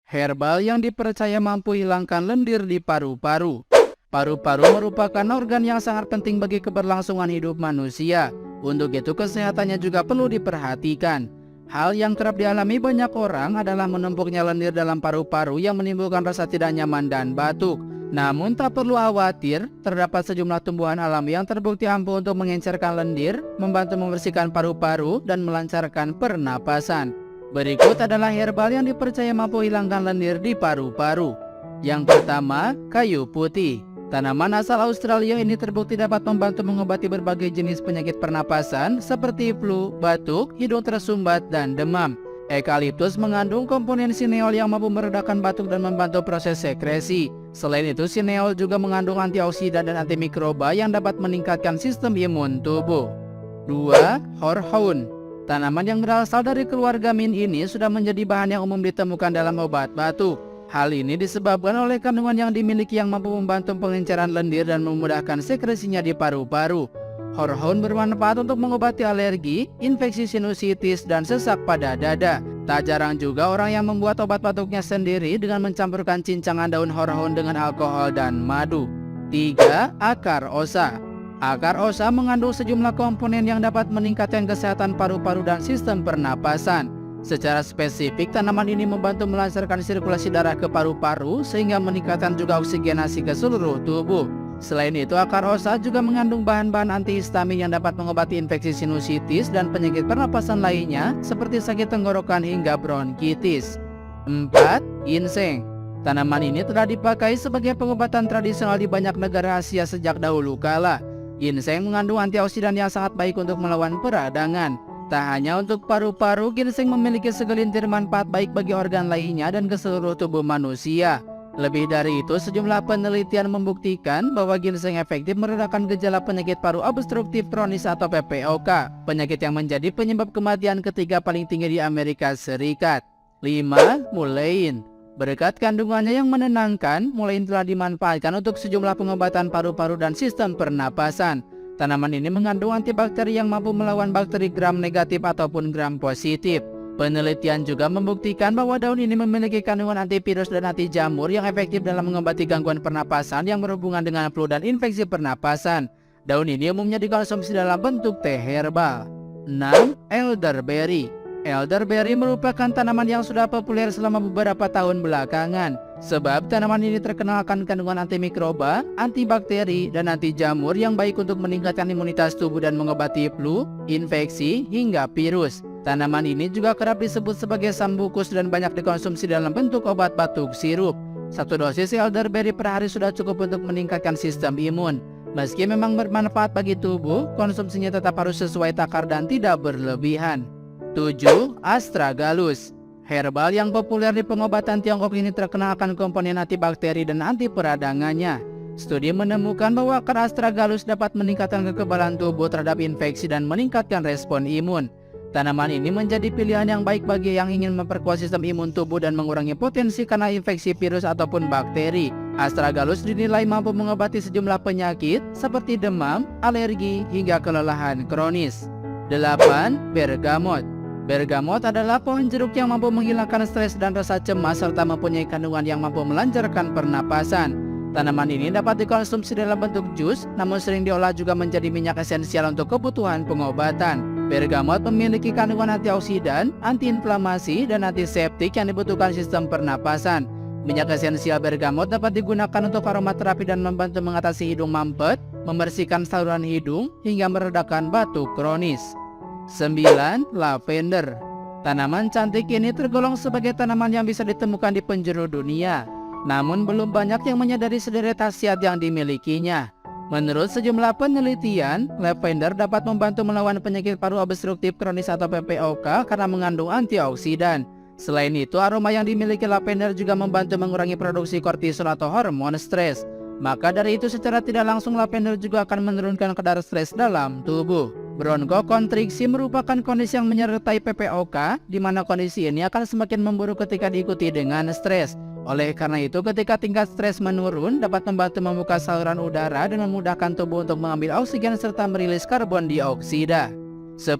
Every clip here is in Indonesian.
Herbal yang dipercaya mampu hilangkan lendir di paru-paru. Paru-paru merupakan organ yang sangat penting bagi keberlangsungan hidup manusia. Untuk itu kesehatannya juga perlu diperhatikan. Hal yang kerap dialami banyak orang adalah menumpuknya lendir dalam paru-paru yang menimbulkan rasa tidak nyaman dan batuk. Namun tak perlu khawatir, terdapat sejumlah tumbuhan alami yang terbukti ampuh untuk mengencerkan lendir, membantu membersihkan paru-paru, dan melancarkan pernapasan. Berikut adalah herbal yang dipercaya mampu hilangkan lendir di paru-paru. Yang pertama, kayu putih. Tanaman asal Australia ini terbukti dapat membantu mengobati berbagai jenis penyakit pernapasan seperti flu, batuk, hidung tersumbat, dan demam. Eukaliptus mengandung komponen sineol yang mampu meredakan batuk dan membantu proses sekresi. Selain itu, sineol juga mengandung antioksidan dan antimikroba yang dapat meningkatkan sistem imun tubuh. 2. Horhoun. Tanaman yang berasal dari keluarga mint ini sudah menjadi bahan yang umum ditemukan dalam obat batuk. Hal ini disebabkan oleh kandungan yang dimiliki yang mampu membantu pengenceran lendir dan memudahkan sekresinya di paru-paru. Horhoun bermanfaat untuk mengobati alergi, infeksi sinusitis, dan sesak pada dada. Tak jarang juga orang yang membuat obat batuknya sendiri dengan mencampurkan cincangan daun horhoun dengan alkohol dan madu. 3. Akar osa. Akar osa mengandung sejumlah komponen yang dapat meningkatkan kesehatan paru-paru dan sistem pernapasan. Secara spesifik, tanaman ini membantu melancarkan sirkulasi darah ke paru-paru sehingga meningkatkan juga oksigenasi ke seluruh tubuh. Selain itu, akar osa juga mengandung bahan-bahan antihistamin yang dapat mengobati infeksi sinusitis dan penyakit pernapasan lainnya seperti sakit tenggorokan hingga bronkitis. 4. Ginseng. Tanaman ini telah dipakai sebagai pengobatan tradisional di banyak negara Asia sejak dahulu kala. Ginseng mengandung antioksidan yang sangat baik untuk melawan peradangan. Tak hanya untuk paru-paru, ginseng memiliki segelintir manfaat baik bagi organ lainnya dan ke seluruh tubuh manusia. Lebih dari itu, sejumlah penelitian membuktikan bahwa ginseng efektif meredakan gejala penyakit paru obstruktif kronis atau PPOK, penyakit yang menjadi penyebab kematian ketiga paling tinggi di Amerika Serikat. 5. Mullein. Berkat kandungannya yang menenangkan, mullein telah dimanfaatkan untuk sejumlah pengobatan paru-paru dan sistem pernapasan. Tanaman ini mengandung antibakteri yang mampu melawan bakteri gram negatif ataupun gram positif. Penelitian juga membuktikan bahwa daun ini memiliki kandungan antivirus dan anti jamur yang efektif dalam mengobati gangguan pernapasan yang berhubungan dengan flu dan infeksi pernapasan. Daun ini umumnya dikonsumsi dalam bentuk teh herbal. 6. Elderberry. Elderberry merupakan tanaman yang sudah populer selama beberapa tahun belakangan. Sebab tanaman ini terkenal akan kandungan antimikroba, antibakteri, dan anti jamur yang baik untuk meningkatkan imunitas tubuh dan mengobati flu, infeksi, hingga virus. Tanaman ini juga kerap disebut sebagai sambucus dan banyak dikonsumsi dalam bentuk obat batuk sirup. 1 dosis elderberry per hari sudah cukup untuk meningkatkan sistem imun. Meski memang bermanfaat bagi tubuh, konsumsinya tetap harus sesuai takar dan tidak berlebihan. 7. Astragalus. Herbal yang populer di pengobatan Tiongkok ini terkenal akan komponen antibakteri dan anti peradangannya. Studi menemukan bahwa akar astragalus dapat meningkatkan kekebalan tubuh terhadap infeksi dan meningkatkan respon imun. Tanaman ini menjadi pilihan yang baik bagi yang ingin memperkuat sistem imun tubuh dan mengurangi potensi karena infeksi virus ataupun bakteri. Astragalus dinilai mampu mengobati sejumlah penyakit seperti demam, alergi, hingga kelelahan kronis. 8. Bergamot. Bergamot adalah pohon jeruk yang mampu menghilangkan stres dan rasa cemas serta mempunyai kandungan yang mampu melancarkan pernapasan. Tanaman ini dapat dikonsumsi dalam bentuk jus, namun sering diolah juga menjadi minyak esensial untuk kebutuhan pengobatan. Bergamot memiliki kandungan antioksidan, antiinflamasi, dan antiseptik yang dibutuhkan sistem pernapasan. Minyak esensial bergamot dapat digunakan untuk aromaterapi dan membantu mengatasi hidung mampet, membersihkan saluran hidung, hingga meredakan batuk kronis. 9. Lavender. Tanaman cantik ini tergolong sebagai tanaman yang bisa ditemukan di penjuru dunia. Namun belum banyak yang menyadari sederet khasiat yang dimilikinya. Menurut sejumlah penelitian, lavender dapat membantu melawan penyakit paru obstruktif kronis atau PPOK karena mengandung antioksidan. Selain itu, aroma yang dimiliki lavender juga membantu mengurangi produksi kortisol atau hormon stres. Maka dari itu secara tidak langsung lavender juga akan menurunkan kadar stres dalam tubuh. Bronkokonstriksi merupakan kondisi yang menyertai PPOK, di mana kondisi ini akan semakin memburuk ketika diikuti dengan stres. Oleh karena itu, ketika tingkat stres menurun, dapat membantu membuka saluran udara dan memudahkan tubuh untuk mengambil oksigen serta merilis karbon dioksida. 10.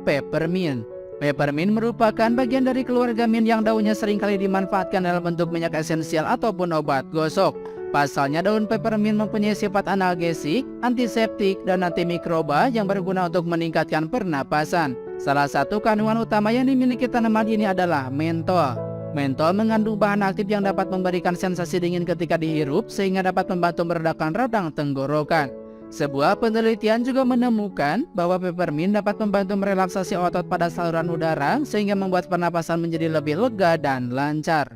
Peppermint. Peppermint merupakan bagian dari keluarga mint yang daunnya seringkali dimanfaatkan dalam bentuk minyak esensial ataupun obat gosok. Pasalnya daun peppermint mempunyai sifat analgesik, antiseptik, dan antimikroba yang berguna untuk meningkatkan pernapasan. Salah satu kandungan utama yang dimiliki tanaman ini adalah mentol. Mentol mengandung bahan aktif yang dapat memberikan sensasi dingin ketika dihirup sehingga dapat membantu meredakan radang tenggorokan. Sebuah penelitian juga menemukan bahwa peppermint dapat membantu merelaksasi otot pada saluran udara sehingga membuat pernapasan menjadi lebih lega dan lancar.